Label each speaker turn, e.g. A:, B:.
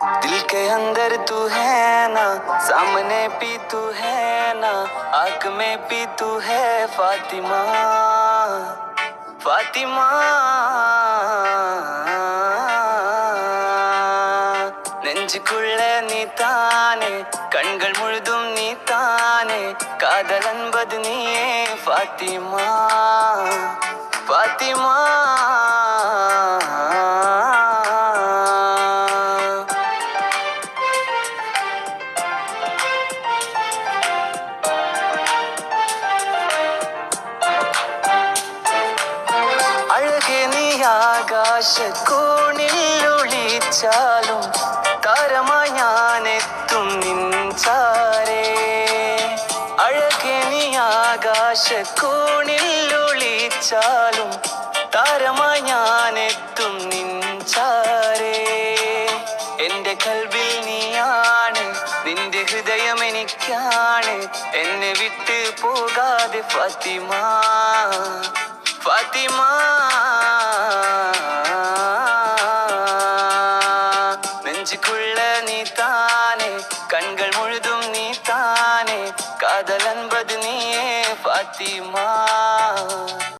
A: दिल के अंदर तू है ना, सामने भी तू है ना, आँख में भी तू है फातिमा, फातिमा। നെഞ്ചുക്കുള്ള നീ താനെ, കൺകൾ മുഴുതും നീ താനെ, കാതലൻപത് നീയേ ഫാത്തിമ, ഫാത്തിമ. അഴകെ നീ ആകാശക്കോണിൽ ഒളിച്ചാലും താരമായി ഞാനെത്തും നിൻചാരേ. അഴകെ നീ ആകാശക്കോണിൽ ഒളിച്ചാലും താരമായി ഞാനെത്തും നിൻചാരേ. എന്റെ കൽവിൽ നീയാണ്, നിന്റെ ഹൃദയം എനിക്കാണ്, എന്നെ വിട്ട് പോകാതെ ഫാത്തിമ, ഫാത്തിമ. നെഞ്ചുക്കുള്ള നീ താനെ, കൺകൾ മുഴുതും നീ താനെ, കാതലൻപത് നീയേ ഫാത്തിമ.